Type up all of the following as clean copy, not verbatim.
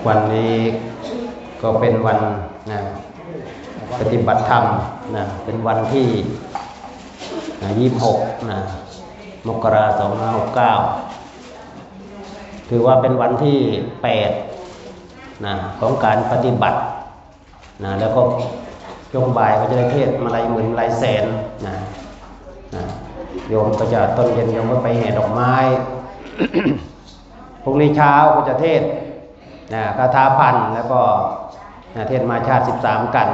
วันนี้ก็เป็นวันปฏิบัติธรรมเป็นวันที่26มกราคม2569ถือว่าเป็นวันที่8ของการปฏิบัติแล้วก็ช่วงบ่ายก็จะได้เทศน์มาหลายหมื่นหลายแสนโยมก็จะต้นเย็นโยมก็ไปแห่ดอกไม้ พรุ่งนี้เช้าก็จะเทศน์คาถาพันธ์แล้วก็เทศน์มาชาติ13กัน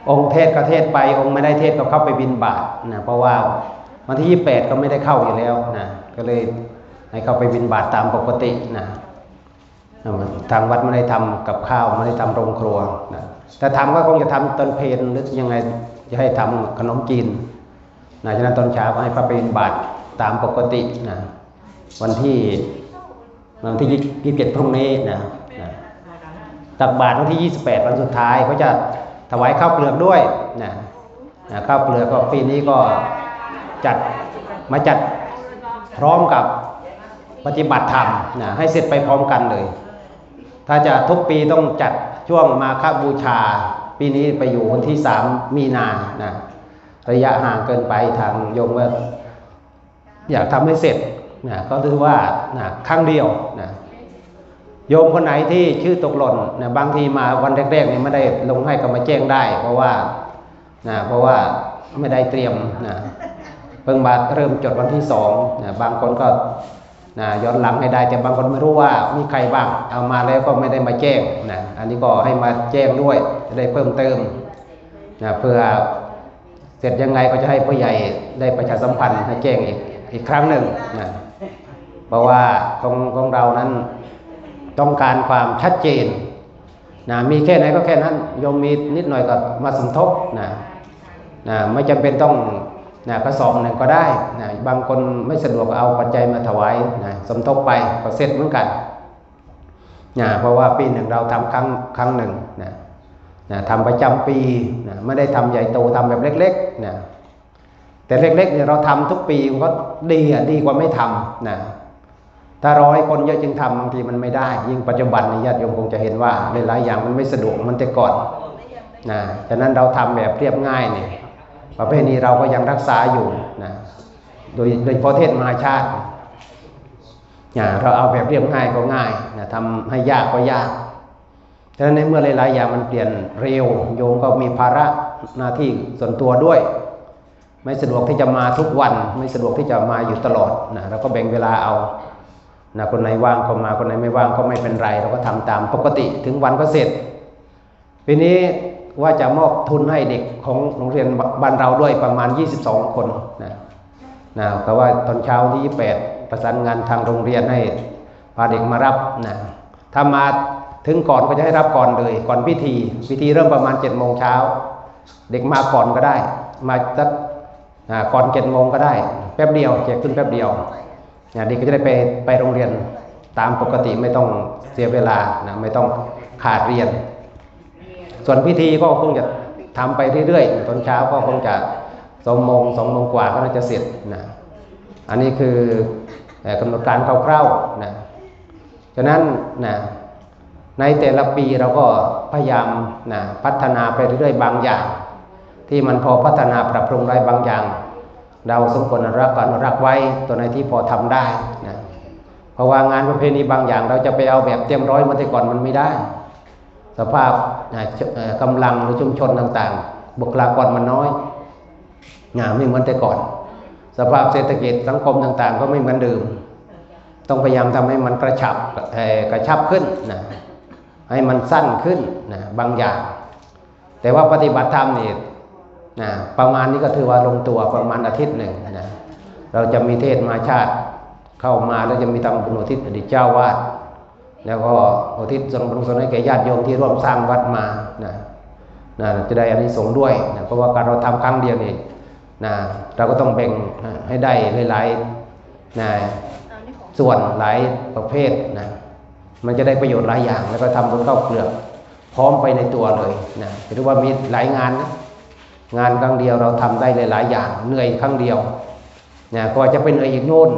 องค์เทศก็เทศไปองค์ไม่ได้เทศก็เข้าไปบิณฑบาตเพราะว่าวันที่28ก็ไม่ได้เข้าอยู่แล้วก็เลยให้เข้าไปบิณฑบาตตามปกติทางวัดไม่ได้ทำกับข้าวไม่ได้ทำโรงครัวแต่ทำก็คงจะทำตอนเพลนหรือยังไงจะให้ทำขนมจีนฉะนั้นตอนเช้าก็ให้พระไปบิณฑบาตตามปกติวันที่27พรุ่งนี้ตักบาตรวันที่28วันสุดท้ายเขาจะถวายข้าวเปลือกด้วยข้าวเปลือกก็ปีนี้ก็จัดพร้อมกับปฏิบัติธรรมให้เสร็จไปพร้อมกันเลยถ้าจะทุกปีต้องจัดช่วงมาฆบูชาปีนี้ไปอยู่วันที่3มีนาระยะห่างเกินไปทางโยมว่าอยากทำให้เสร็จก็ถือว่าครั้งเดียวโยมคนไหนที่ชื่อตกหล่นบางทีมาวันแรกๆนี่ไม่ได้ลงให้ก็มาแจ้งได้เพราะว่าไม่ได้เตรียมเพิ่งมาเริ่มจดวันที่2บางคนก็ย้อนหลังให้ได้แต่บางคนไม่รู้ว่ามีใครบ้างเอามาแล้วก็ไม่ได้มาแจ้งอันนี้ก็ให้มาแจ้งด้วยจะได้เพิ่มเติมเพื่อเสร็จยังไงก็จะให้ผู้ใหญ่ได้ประชาสัมพันธ์ให้แจ้งอีกครั้งหนึ่งเพราะว่าของเรานั้นต้องการความชัดเจนมีแค่ไหนก็แค่นั้นโยมมีนิดหน่อยก็มาสมทบไม่จำเป็นต้องกระสอบหนึ่งก็ได้บางคนไม่สะดวกเอาปัจจัยมาถวายสมทบไปก็เสร็จเหมือนกันเพราะว่าปีหนึ่งเราทำครั้งหนึ่งทำประจำปีไม่ได้ทำใหญ่โตทำแบบเล็กๆแต่เล็กๆเนี่ยเราทำทุกปีมันก็ดีกว่าไม่ทำถ้ารอให้คนเยอะจึงทำบางทีมันไม่ได้ยิ่งปัจจุบันนี้ญาติโยมคงจะเห็นว่าหลายๆอย่างมันไม่สะดวกมันแต่ก่อนฉะนั้นเราทำแบบเรียบง่ายเนี่ยประเพณีเราก็ยังรักษาอยู่โดยพระเทศมหาชาติเราเอาแบบเรียบง่ายก็ง่ายทำให้ยากก็ยากฉะนั้นในเมื่อหลายๆอย่างมันเปลี่ยนเร็วโยมก็มีภาระหน้าที่ส่วนตัวด้วยไม่สะดวกที่จะมาทุกวันไม่สะดวกที่จะมาอยู่ตลอดเราก็แบ่งเวลาเอาคนไหนว่างก็มาคนไหนไม่ว่างก็ไม่เป็นไรเราก็ทำตามปกติถึงวันก็เสร็จปีนี้ว่าจะมอบทุนให้เด็กของโรงเรียนบ้านเราด้วยประมาณ22คนก็ว่าตอนเช้าที่28ประสานงานทางโรงเรียนให้พาเด็กมารับถ้ามาถึงก่อนก็จะให้รับก่อนเลยก่อนพิธีเริ่มประมาณ7 โมงเช้าเด็กมาก่อนก็ได้มาจัดก่อน7 โมงก็ได้แป๊บเดียวแจกขึ้นแป๊บเดียวเด็กก็จะได้ไปโรงเรียนตามปกติไม่ต้องเสียเวลาไม่ต้องขาดเรียนส่วนพิธีก็คงจะทำไปเรื่อยๆตอนเช้าก็คงจะ2 โมงกว่าก็น่าจะเสร็จอันนี้คือกำหนดการคร่าวๆฉะนั้นในแต่ละปีเราก็พยายามพัฒนาไปเรื่อยๆบางอย่างที่มันพอพัฒนาปรับปรุงได้บางอย่างเราสมควรอนุรักษ์ไว้ตัวไหนที่พอทำได้เพราะว่างานประเพณีบางอย่างเราจะไปเอาแบบเต็มร้อยเมื่อแต่ก่อนมันไม่ได้สภาพกำลังหรือชุมชนต่างๆบุคลากรมันน้อยไม่เหมือนแต่ก่อนสภาพเศรษฐกิจสังคมต่างๆก็ไม่เหมือนเดิมต้องพยายามทำให้มันกระชับขึ้นให้มันสั้นขึ้นบางอย่างแต่ว่าปฏิบัติธรรมนี่ประมาณนี้ก็ถือว่าลงตัวประมาณอาทิตย์หนึ่งเราจะมีเทศมาชาติเข้ามาแล้วจะมีทำบุญอุทิศอดีตเจ้าวาดแล้วก็อุทิศส่วนบุญส่วนให้แก่ญาติโยมที่ร่วมสร้างวัดมาจะได้อานิสงส์ด้วยเพราะว่าการเราทำครั้งเดียวนี่เราก็ต้องแบ่งให้ได้หลายๆส่วนหลายประเภทมันจะได้ประโยชน์หลายอย่างแล้วก็ทำบุญเข้าเปลือกพร้อมไปในตัวเลยถือว่ามีหลายงานงานครั้งเดียวเราทำได้หลายๆอย่างเหนื่อยครั้งเดียวก็จะเป็นเหนื่อยอีกโน่น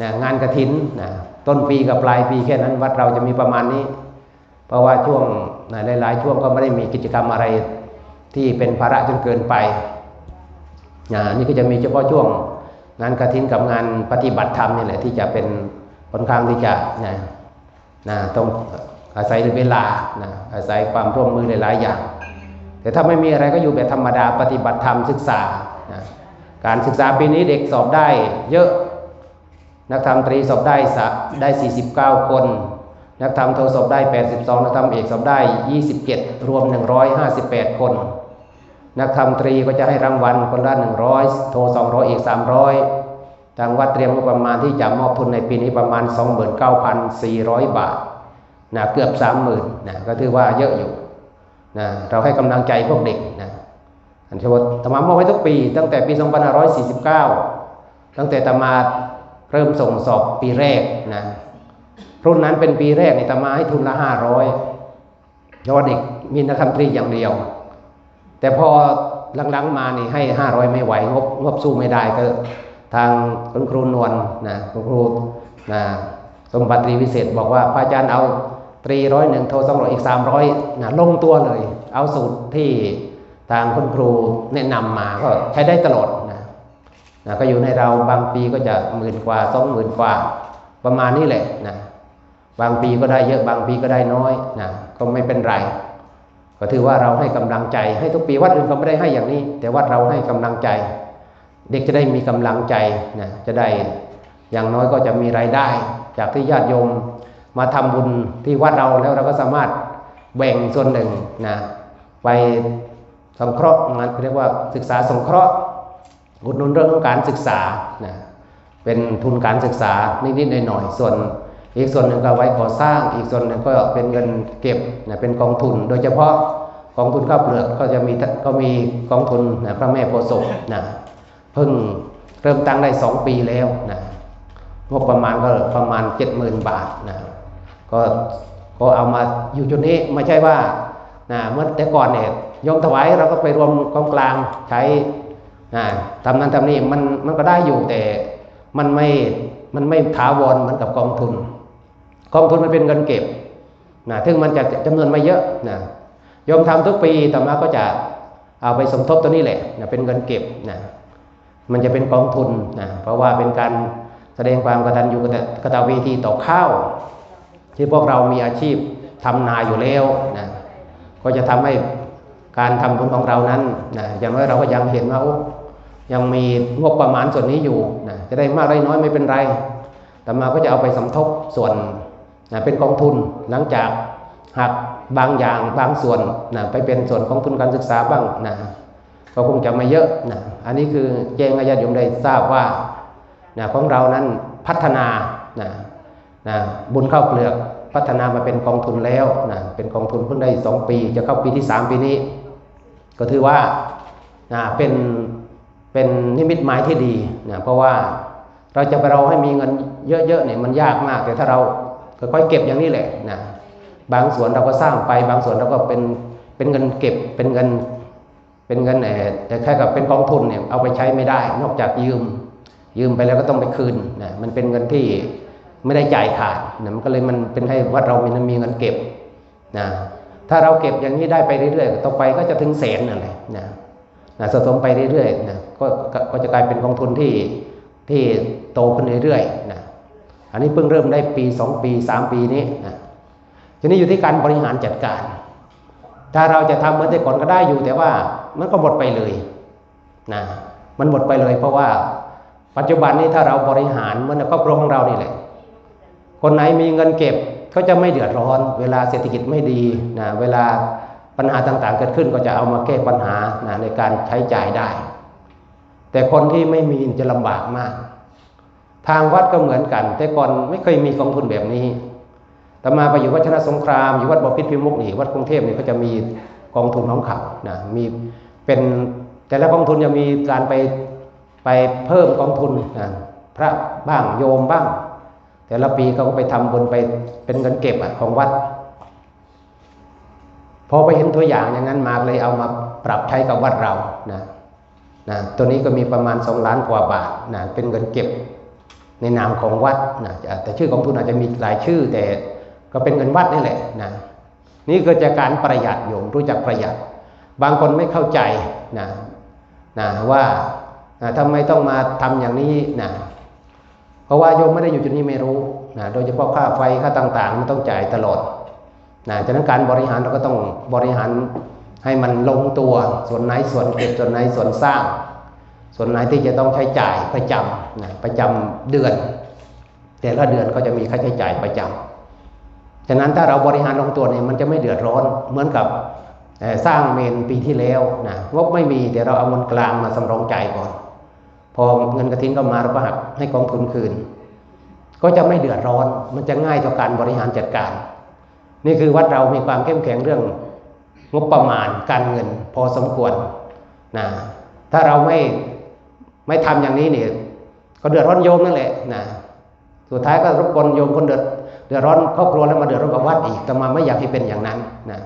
นะงานกฐินนะต้นปีกับปลายปีแค่นั้นวัดเราจะมีประมาณนี้ เพราะว่าช่วงนะหลายๆช่วงก็ไม่ได้มีกิจกรรมอะไรที่เป็นภาระจนเกินไปนี่ก็จะมีเฉพาะช่วงงานกฐินกับงานปฏิบัติธรรมนี่แหละที่จะเป็นค่อนข้างที่จะต้องอาศัยเวลาอาศัยความร่วมมือหลายๆอย่างแต่ถ้าไม่มีอะไรก็อยู่แบบธรรมดาปฏิบัติธรรมศึกษาการศึกษาปีนี้เด็กสอบได้เยอะนักธรรมตรีสอบได้49 คนนักธรรมโทสอบได้82นักธรรมเอกสอบได้27รวม158 คนนักธรรมตรีก็จะให้รางวัลคนละ100โท200เอก300ทางวัดเตรียมงบประมาณที่จะมอบทุนในปีนี้ประมาณ 29,400 บาทเกือบ 30,000ก็ถือว่าเยอะอยู่เราให้กำลังใจพวกเด็กอันเฉพาะธรรมามอบให้ทุกปีตั้งแต่ปี 2549ตั้งแต่ธรรมาเริ่มส่งสอบปีแรกรุ่นนั้นเป็นปีแรกธรรมาให้ทุนละ500เพราะว่าเด็กมีนักธรรมตรีอย่างเดียวแต่พอหลังๆมานี่ให้500ไม่ไหวงบสู้ไม่ได้ก็ทางคุณครูนวลคุณครูสมบัติตรีวิเศษบอกว่าพระอาจารย์เอาตรี101โท200อีก300ลงตัวเลยเอาสูตรที่ทางคุณครูแนะนำมาก็ใช้ได้ตลอดก็อยู่ในเราบางปีก็จะ10,000 กว่า 20,000 กว่าประมาณนี้แหละบางปีก็ได้เยอะบางปีก็ได้น้อยก็ไม่เป็นไรก็ถือว่าเราให้กำลังใจให้ทุกปีวัดอื่นก็ไม่ได้ให้อย่างนี้แต่วัดเราให้กำลังใจเด็กจะได้มีกำลังใจจะได้อย่างน้อยก็จะมีรายได้จากที่ญาติโยมมาทำบุญที่วัดเราแล้วเราก็สามารถแบ่งส่วนหนึ่งไปสงเคราะห์งานเรียกว่าศึกษาสงเคราะห์อุดหนุนเรื่องของการศึกษาเป็นทุนการศึกษานิดๆหน่อยๆส่วนอีกส่วนหนึ่งก็ไว้ก่อสร้างอีกส่วนหนึ่งก็เป็นเงินเก็บเป็นกองทุนโดยเฉพาะกองทุนข้าวเปลือกก็มีกองทุนพระแม่โพธิ์ศพเพิ่งเริ่มตั้งได้2 ปีแล้วงบประมาณก็ประมาณ 70,000 บาทก็เอามาอยู่จุดนี้ไม่ใช่ว่าเมื่อแต่ก่อนเนี่ยโยมถวายเราก็ไปรวมกองกลางใช้ทำนั้นทำนี่มันก็ได้อยู่แต่มันไม่ถาวรเหมือนกับกองทุนมันเป็นเงินเก็บถึงมันจะจำนวนไม่เยอะโยมทำทุกปีต่อมาก็จะเอาไปสมทบตัวนี้แหละเป็นเงินเก็บมันจะเป็นกองทุนเพราะว่าเป็นการแสดงความกตัญญูกตเวทีต่อข้าวที่พวกเรามีอาชีพทำนาอยู่แล้วก็จะทำให้การทำบุญของเรานั้นอย่างน้อยเราก็ยังเห็นว่ายังมีงบประมาณส่วนนี้อยู่จะได้มากได้น้อยไม่เป็นไรแต่มาก็จะเอาไปสมทบส่วนเป็นกองทุนหลังจากหักบางอย่างบางส่วนไปเป็นส่วนของทุนการศึกษาบ้างก็คงจะไม่เยอะอันนี้คือแจ้งให้ญาติโยมได้ทราบว่าของเรานั้นพัฒนาบุญข้าวเปลือกพัฒนามาเป็นกองทุนแล้วเป็นกองทุนเพิ่งได้2 ปีจะเข้าปีที่3ปีนี้ก็ถือว่าเป็นนิมิตหมายที่ดีเพราะว่าเราจะไปเราให้มีเงินเยอะๆเนี่ยมันยากมากแต่ถ้าเราค่อยๆเก็บอย่างนี้แหละบางส่วนเราก็สร้างไปบางส่วนเราก็เป็นเงินเก็บเป็นเงินแต่แค่กับเป็นกองทุนเนี่ยเอาไปใช้ไม่ได้นอกจากยืมไปแล้วก็ต้องไปคืนมันเป็นเงินที่ไม่ได้จ่ายขาดมันก็เลยมันเป็นให้วัดเรามีเงินเก็บถ้าเราเก็บอย่างนี้ได้ไปเรื่อยๆต่อไปก็จะถึงแสนอะไรสะสมไปเรื่อยๆก็จะกลายเป็นกองทุนที่โตขึ้นเรื่อยๆอันนี้เพิ่งเริ่มได้ปี2 ปี 3 ปีนี้ทีนี้อยู่ที่การบริหารจัดการถ้าเราจะทำเหมือนแต่ก่อนก็ได้อยู่แต่ว่ามันก็หมดไปเลยมันหมดไปเลยเพราะว่าปัจจุบันนี้ถ้าเราบริหารเหมือนครอบครัวของเรานี่แหละคนไหนมีเงินเก็บเขาจะไม่เดือดร้อนเวลาเศรษฐกิจไม่ดีเวลาปัญหาต่างๆเกิดขึ้นก็จะเอามาแก้ปัญหาในการใช้จ่ายได้แต่คนที่ไม่มีจะลำบากมากทางวัดก็เหมือนกันแต่ก่อนไม่เคยมีกองทุนแบบนี้แต่มาไปอยู่วัดชนะสงครามอยู่วัดบ่อพิษพิมุกนี่วัดกรุงเทพนี่ก็จะมีกองทุนของเขามีเป็นแต่ละกองทุนจะมีการไปเพิ่มกองทุนพระบ้างโยมบ้างแต่ละปีเขาก็ไปทำบุญไปเป็นเงินเก็บของวัดพอไปเห็นตัวอย่างอย่างนั้นมาเลยเอามาปรับใช้กับวัดเราตัวนี้ก็มีประมาณ2 ล้านกว่าบาทเป็นเงินเก็บ ในนามของวัดนะแต่ชื่อกองทุนอาจจะมีหลายชื่อแต่ก็เป็นเงินวัดนี่แหละนะนี่เกิดจากการประหยัดโยมรู้จักประหยัดบางคนไม่เข้าใจนะว่าทำไมต้องมาทำอย่างนี้นะเพราะว่าโยมไม่ได้อยู่จุดนี้ไม่รู้นะโดยเฉพาะค่าไฟค่าต่างๆมันต้องจ่ายตลอดนะฉะนั้นการบริหารเราก็ต้องบริหารให้มันลงตัวส่วนไหนส่วนเก็บส่วนไหนส่วนสร้างส่วนไหนที่จะต้องใช้จ่ายประจำนะประจำเดือนแต่ละเดือนก็จะมีค่าใช้จ่ายประจำฉะนั้นถ้าเราบริหารลงตัวเนี่ยมันจะไม่เดือดร้อนเหมือนกับสร้างเมนปีที่แล้วนะงบไม่มีแต่เราเอาเงินกลางมาสำรองจ่ายก่อนพอเงินกฐินก็มาเราก็หักให้กองทุนคืนก็จะไม่เดือดร้อนมันจะง่ายต่อการบริหารจัดการนี่คือวัดเรามีความเข้มแข็งเรื่องงบประมาณการเงินพอสมควรนะถ้าเราไม่ทำอย่างนี้เนี่ยก็เดือดร้อนโยมนั่นแหละนะสุดท้ายก็รบกวนโยมคนเดือดร้อนครอบครัวแล้วมาเดือดร้อนกับวัดอีกแต่มาไม่อยากให้เป็นอย่างนั้นนะ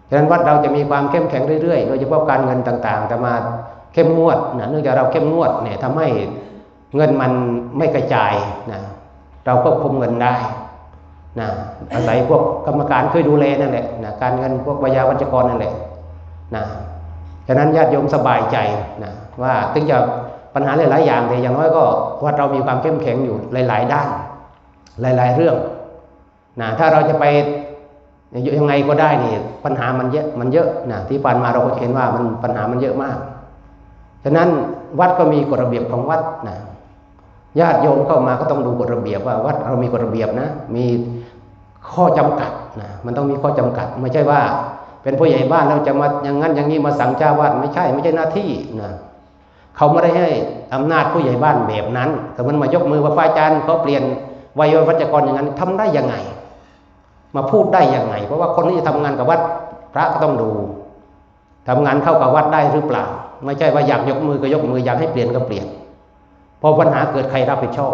ฉะนั้นวัดเราจะมีความเข้มแข็งเรื่อยๆโดยเฉพาะการเงินต่างๆแต่มาเข้มงวดนะเนื่องจากเราเข้มงวดเนี่ยทำให้เงินมันไม่กระจายนะเราควบคุมเงินได้นะอาศัยพวกกรรมการช่วยดูแลนั่นแหละนะการเงินพวกวิทยาวัจกรนั่นแหละนะฉะนั้นญาติโยมสบายใจนะว่าถึงจะปัญหาหลายๆอย่างแต่อย่างน้อยก็วัดเรามีความเข้มแข็งอยู่หลายๆด้านหลายๆเรื่องนะถ้าเราจะไปยังไงก็ได้นี่ปัญหามันเยอะนะที่ผ่านมาเราก็เห็นว่ามันปัญหามันเยอะมากฉะนั้นวัดก็มีกฎระเบียบของวัดนะญาติโยมเข้ามาก็ต้องดูกฎระเบียบว่าวัดเรามีกฎระเบียบนะมีข้อจำกัดนะมันต้องมีข้อจำกัดไม่ใช่ว่าเป็นผู้ใหญ่บ้านเราจะมาอย่างนั้นอย่างนี้มาสั่งเจ้าวาดไม่ใช่หน้าที่นะเขาไม่ได้ให้อำนาจผู้ใหญ่บ้านแบบนั้นแต่มันมายกมือว่าพระอาจารย์เขาเปลี่ยนวัยวัจกรอย่างนั้นทำได้ยังไงมาพูดได้ยังไงเพราะว่าคนที่จะทำงานกับวัดพระก็ต้องดูทำงานเข้ากับวัดได้หรือเปล่าไม่ใช่ว่าอยากยกมือก็ยกมืออยากให้เปลี่ยนก็เปลี่ยนพอปัญหาเกิดใครรับผิดชอบ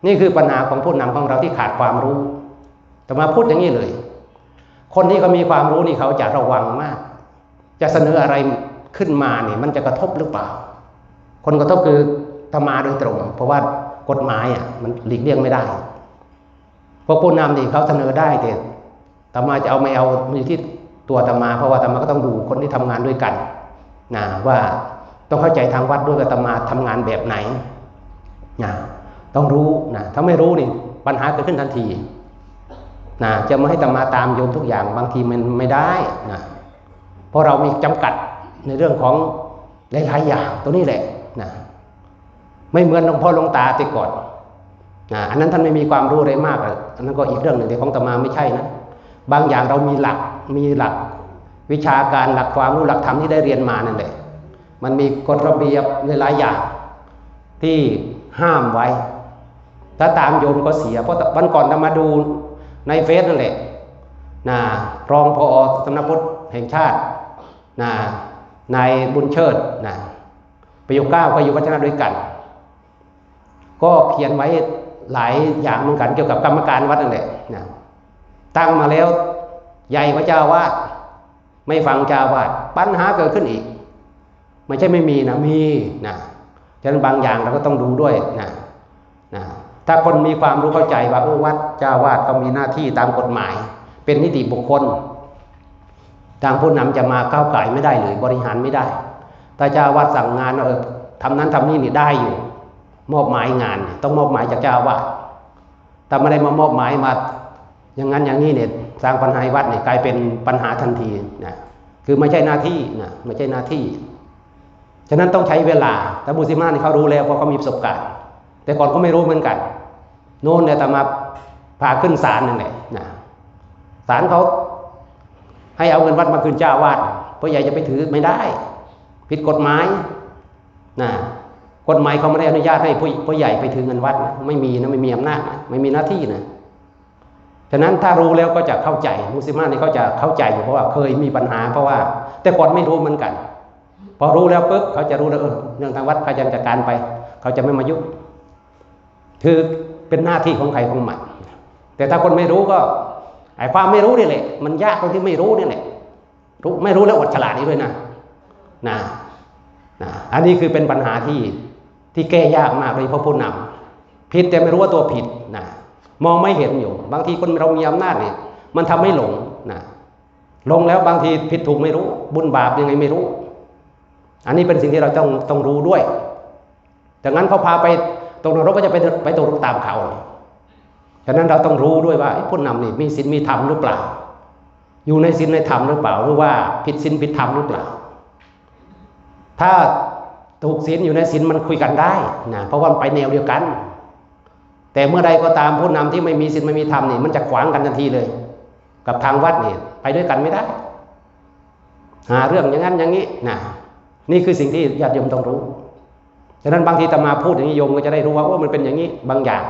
นี่คือปัญหาของผู้นำของเราที่ขาดความรู้แต่มาพูดอย่างนี้เลยคนที่เขามีความรู้นี่เขาจะระวังมากจะเสนออะไรขึ้นมาเนี่ยมันจะกระทบหรือเปล่าคนกระทบคือธรรมาโดยตรงเพราะว่ากฎหมายมันหลีกเลี่ยงไม่ได้เพราะผู้นำนี่เขาเสนอได้แต่ธรรมาจะเอาไม่เอามีที่ตัวธรรมาเพราะว่าธรรมาก็ต้องดูคนที่ทำงานด้วยกันนะว่าต้องเข้าใจทางวัดด้วยว่าธรรมาทำงานแบบไหนนะต้องรู้นะถ้าไม่รู้นี่ปัญหาเกิดขึ้นทันทีนะจะมาให้ธรรมาตามโยมทุกอย่างบางทีมันไม่ได้นะเพราะเรามีจำกัดในเรื่องของหลายๆอย่างตัวนี้แหละนะไม่เหมือนหลวงพ่อหลวงตาแต่ก่อนนะอันนั้นท่านไม่มีความรู้อะไรมากอันนั้นก็อีกเรื่องหนึ่งแต่ของธรรมาไม่ใช่นะบางอย่างเรามีหลักวิชาการหลักความรู้หลักธรรมที่ได้เรียนมานั่นแหละมันมีกฎระเบียบหลายๆอย่างที่ห้ามไว้ถ้าตามโยมก็เสียเพราะวันก่อนเรามาดูในเฟซนั่นแหละนะรองผอ.สำนักพุทธแห่งชาตินะนายบุญเชิดนะประโยค 9ก็อยู่วัฒนะด้วยกันก็เขียนไว้หลายอย่างเหมือนกันเกี่ยวกับกรรมการวัดนั่นแหละนะตั้งมาแล้วใหญ่กว่าเจ้าวาดไม่ฟังเจ้าวาดปัญหาเกิดขึ้นอีกไม่ใช่ไม่มีนะมีนะฉะนั้นบางอย่างเราก็ต้องดูด้วยนะถ้าคนมีความรู้เข้าใจว่าวัดเจ้าวาดก็มีหน้าที่ตามกฎหมายเป็นนิติบุคคลทางผู้นำจะมาก้าวไก่ไม่ได้เลยบริหารไม่ได้ถ้าเจ้าวาดสั่งงานทำนั้นทำนี่นี่ได้อยู่มอบหมายงานต้องมอบหมายจากเจ้าวาดแต่ไม่ได้มามอบหมายมาอย่างนั้นอย่างนี้เนี่ยสร้างปัญหาวัดเนี่ยกลายเป็นปัญหาทันทีนะคือไม่ใช่หน้าที่นะไม่ใช่หน้าที่ฉะนั้นต้องใช้เวลาแต่บุษมานี่เขารู้แล้วเพราะเขามีประสบการณ์แต่ก่อนก็ไม่รู้เหมือนกันโน่นเนี่ยแต่มาพาขึ้นศาลนั่นแหละนะศาลเขาให้เอาเงินวัดมาคืนเจ้าวาดเพราะใหญ่จะไปถือไม่ได้ผิดกฎหมายนะกฎหมายเขาไม่ได้อนุญาตให้ผู้ใหญ่ไปถือเงินวัดนะไม่มีนะไม่มีอำนาจนะไม่มีหน้าที่นะฉะนั้นถ้ารู้แล้วก็จะเข้าใจมุสลิมนี่เขาจะเข้าใจอยู่เพราะว่าเคยมีปัญหาเพราะว่าแต่ก่อนไม่รู้เหมือนกันพอรู้แล้วปุ๊บเขาจะรู้แล้วเรื่องทางวัดเขาจะจัดการไปเขาจะไม่มายุ่งคือเป็นหน้าที่ของใครของมันแต่ถ้าคนไม่รู้ก็ไอ้ความไม่รู้นี่แหละมันยากตรงที่ไม่รู้นี่แหละไม่รู้แล้วอดฉลาดนี่ด้วยนะอันนี้คือเป็นปัญหาที่แก้ยากมากเลยเพราะผู้น ผิดแต่ไม่รู้ว่าตัวผิดนะมองไม่เห็นอยู่บางทีคนเรามีอำนาจเนี่ยมันทำให้หลงนะหลงแล้วบางทีผิดถูกไม่รู้บุญบาปยังไงไม่รู้อันนี้เป็นสิ่งที่เราต้องรู้ด้วยดังนั้นเขาพาไปตรงนรกก็จะไปตกนรกตามเขาฉะนั้นเราต้องรู้ด้วยว่าผู้นำนี่มีศีลมีธรรมหรือเปล่าอยู่ในศีลในธรรมหรือเปล่าหรือว่าผิดศีลผิดธรรมหรือเปล่าถ้าถูกศีลอยู่ในศีลมันคุยกันได้นะเพราะว่ามันไปแนวเดียวกันแต่เมื่อใดก็ตามผู้นำที่ไม่มีศีลไม่มีธรรมนี่มันจะขวางกันทันทีเลยกับทางวัดนี่ไปด้วยกันไม่ได้หาเรื่องอย่างนั้นอย่างนี้นะนี่คือสิ่งที่ญาติโยมต้องรู้ฉะนั้นบางทีอาตมาพูดอย่างนี้โยมก็จะได้รู้ว่าโอ้มันเป็นอย่างนี้บางอย่าง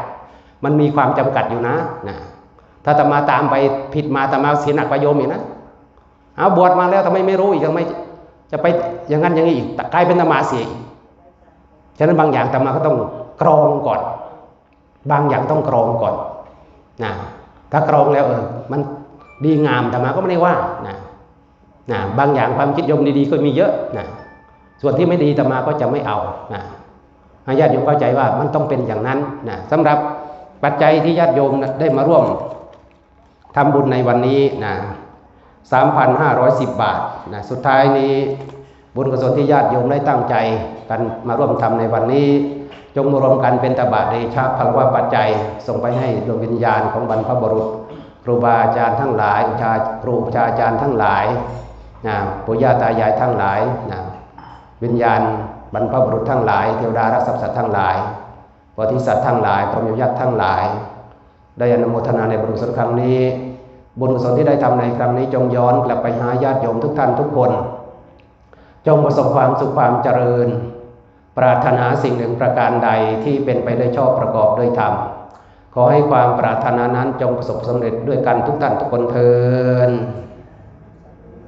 มันมีความจำกัดอยู่นะถ้าอาตมาตามไปผิดมาอาตมาเสียหนักกว่าโยมอีกนะเอาบวชมาแล้วทำไมไม่รู้อีกทำไมจะไปอย่างนั้นอย่างนี้อีกกลายเป็นอาตมาเสียอีกฉะนั้นบางอย่างอาตมาก็ต้องกรองก่อนบางอย่างต้องกรองก่อนนะถ้ากรองแล้วมันดีงามอาตมาก็ไม่ได้ว่านะบางอย่างความคิดโยมดีๆก็มีเยอะนะส่วนที่ไม่ดีอาตมาก็จะไม่เอานะญาติโยมเข้าใจว่ามันต้องเป็นอย่างนั้นนะสำหรับปัจจัยที่ญาติโยมได้มาร่วมทำบุญในวันนี้นะ 3,510 บาทนะสุดท้ายนี้บุญกุศลที่ญาติโยมได้ตั้งใจกันมาร่วมทำในวันนี้จงรวมกันเป็นตบะเดชะพลวะปัจจัยส่งไปให้ดวงวิญญาณของบรรพบุรุษครูบาอาจารย์ทั้งหลายครูอาจารย์ทั้งหลายปู่ย่าตายายทั้งหลายวิญญาณบรรพบุรุษทั้งหลายเทวดารักษาสัตว์ทั้งหลายโพธิสัตว์ทั้งหลายพรหมยักษ์ทั้งหลายได้อนุโมทนาในบุญกุศลครั้งนี้บุญกุศลที่ได้ทำในครั้งนี้จงย้อนกลับไปหาญาติโยมทุกท่านทุกคนจงประสบความสุขความเจริญปรารถนาสิ่งหนึ่งประการใดที่เป็นไปด้วยชอบประกอบด้วยธรรมขอให้ความปรารถนานั้นจงประสบสำเร็จด้วยกันทุกท่านทุกคนเทอญ